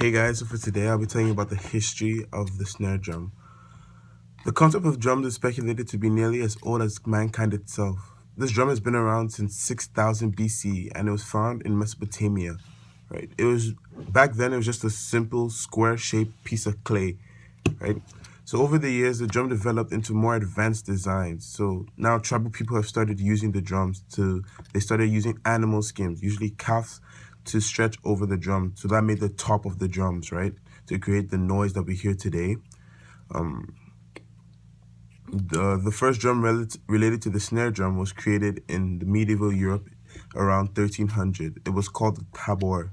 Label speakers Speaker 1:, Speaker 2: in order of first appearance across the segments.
Speaker 1: Hey guys, so for today I'll be telling you about the history of the snare drum. The concept of drums is speculated to be nearly as old as mankind itself. This drum has been around since 6000 BC and it was found in Mesopotamia. Right? It was back then it was just a simple square-shaped piece of clay, right? So over the years the drum developed into more advanced designs. So now tribal people have started using the drums they started using animal skins, usually calves, to stretch over the drum. So that made the top of the drums, right? To create the noise that we hear today. The first drum related to the snare drum was created in the medieval Europe around 1300. It was called the tabor.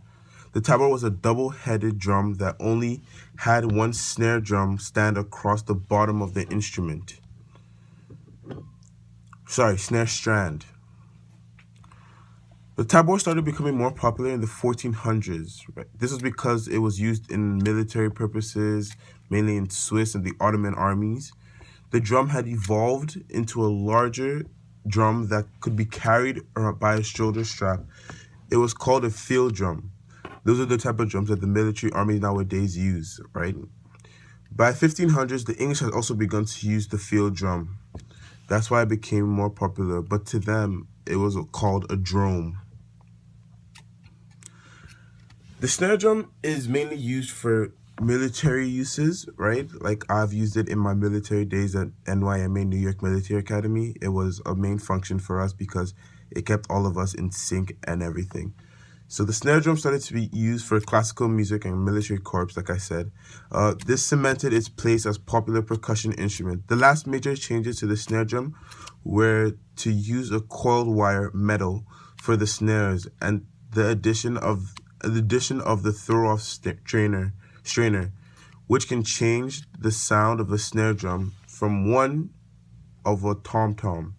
Speaker 1: The tabor was a double-headed drum that only had one snare drum stand across the bottom of the instrument. Sorry, snare strand. The tabor started becoming more popular in the 1400s. Right? This was because it was used in military purposes, mainly in Swiss and the Ottoman armies. The drum had evolved into a larger drum that could be carried by a shoulder strap. It was called a field drum. Those are the type of drums that the military army nowadays use, right? By 1500s, the English had also begun to use the field drum. That's why it became more popular, but to them, it was called a drome. The snare drum is mainly used for military uses, right? Like I've used it in my military days at NYMA, New York Military Academy. It was a main function for us because it kept all of us in sync and everything. So the snare drum started to be used for classical music and military corps, like I said. This cemented its place as popular percussion instrument. The last major changes to the snare drum were to use a coiled wire metal for the snares and the addition of the throw-off strainer, which can change the sound of a snare drum from one of a tom-tom.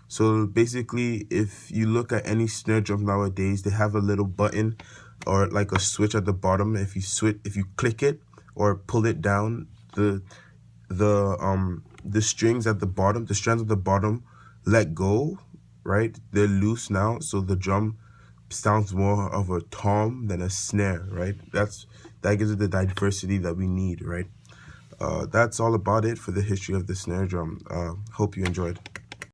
Speaker 1: So basically, if you look at any snare drum nowadays, they have a little button or like a switch at the bottom. If you click it or pull it down, the strings at the bottom, the strands at the bottom let go, right? They're loose now, so the drum sounds more of a tom than a snare, right? That gives it the diversity that we need, right? That's all about it for the history of the snare drum. Hope you enjoyed.